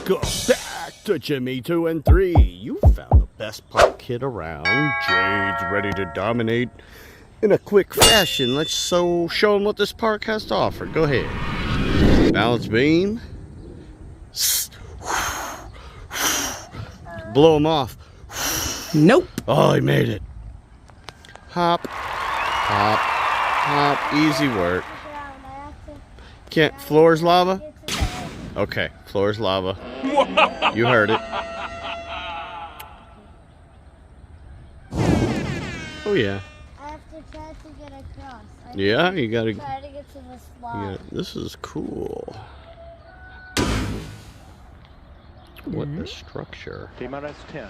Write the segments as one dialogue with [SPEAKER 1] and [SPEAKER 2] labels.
[SPEAKER 1] Welcome back to Jimmy 2 and 3. You found the best park kit around. Jade's ready to dominate in a quick fashion. Let's show them what this park has to offer. Go ahead. Balance beam. Blow him off.
[SPEAKER 2] Nope.
[SPEAKER 1] Oh, he made it. Hop, hop, hop. Easy work. Can't. Floor's lava? Okay, floor's lava. You heard it. Oh yeah.
[SPEAKER 3] I have to try to get across.
[SPEAKER 1] Yeah, you gotta.
[SPEAKER 3] Try to get to the slide.
[SPEAKER 1] This is cool. What a structure.
[SPEAKER 4] T-minus 10,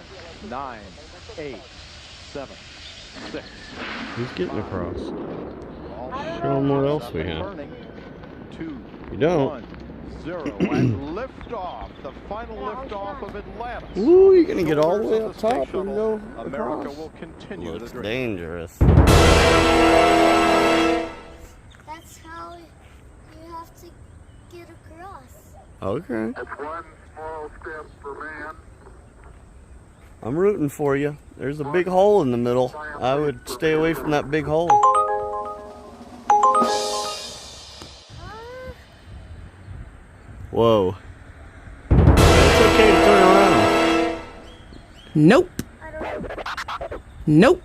[SPEAKER 4] 9, 8, 7, 6.
[SPEAKER 1] Who's getting across?
[SPEAKER 4] Show
[SPEAKER 1] them what else we have.
[SPEAKER 4] 2,
[SPEAKER 1] You don't.
[SPEAKER 4] 1, 0, and lift off. The final lift off of Atlantis.
[SPEAKER 1] Ooh, you're gonna get all the way up top and go
[SPEAKER 4] America
[SPEAKER 1] across.
[SPEAKER 4] will continue
[SPEAKER 1] Looks
[SPEAKER 4] the dream.
[SPEAKER 1] dangerous.
[SPEAKER 3] That's how you have to get across.
[SPEAKER 1] Okay.
[SPEAKER 5] That's one small step for man.
[SPEAKER 1] I'm rooting for you. There's a big hole in the middle. I would stay away from that big hole. Whoa. It's okay to turn around.
[SPEAKER 2] Nope. Nope.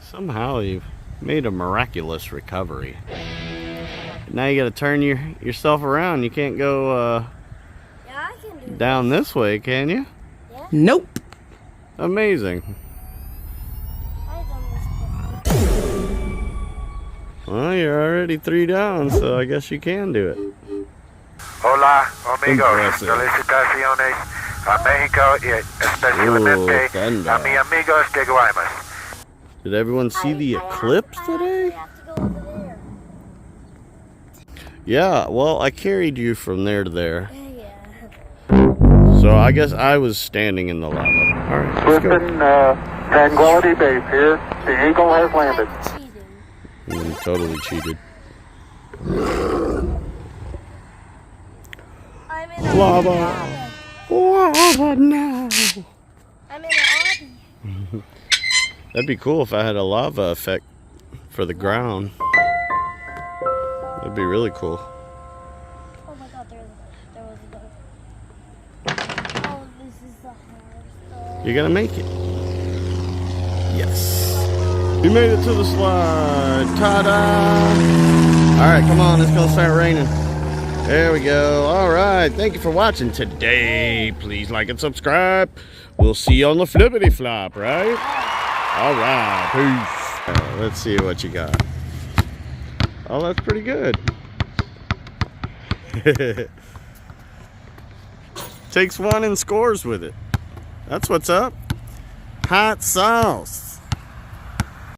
[SPEAKER 1] Somehow you've made a miraculous recovery. Now you gotta turn yourself around. You can't go
[SPEAKER 3] Yeah, I can do
[SPEAKER 1] down this way, can you?
[SPEAKER 2] Nope.
[SPEAKER 1] Amazing.
[SPEAKER 3] I've done this before.
[SPEAKER 1] Well, you're already 3 down, so I guess you can do it.
[SPEAKER 5] Hola, amigos.
[SPEAKER 1] Impressive.
[SPEAKER 5] Felicitaciones a Mexico y especialmente
[SPEAKER 1] thunder.
[SPEAKER 5] a mi amigos de Guaymas.
[SPEAKER 1] Did everyone see the eclipse
[SPEAKER 3] I
[SPEAKER 1] today?
[SPEAKER 3] have to go over there.
[SPEAKER 1] Yeah, well, I carried you from there to there.
[SPEAKER 3] Yeah.
[SPEAKER 1] So I guess I was standing in the lava. All right, let's go.
[SPEAKER 5] Houston, Tranquility Base here. The Eagle has landed.
[SPEAKER 3] Cheating.
[SPEAKER 1] Totally cheated.
[SPEAKER 3] I'm in a
[SPEAKER 1] Lava. Lava now.
[SPEAKER 3] I'm in an obby.
[SPEAKER 1] That'd be cool if I had a lava effect for the ground. That'd be really cool.
[SPEAKER 3] Oh my god, there was a dog. Oh, this is the hardest.
[SPEAKER 1] You're gonna make it. Yes. You made it to the slide. Ta-da! All right, come on. It's gonna start raining. There we go. All right. Thank you for watching today. Please like and subscribe. We'll see you on the flippity flop, right? All right. Peace. Let's see what you got. Oh, that's pretty good. Takes one and scores with it. That's what's up. Hot sauce.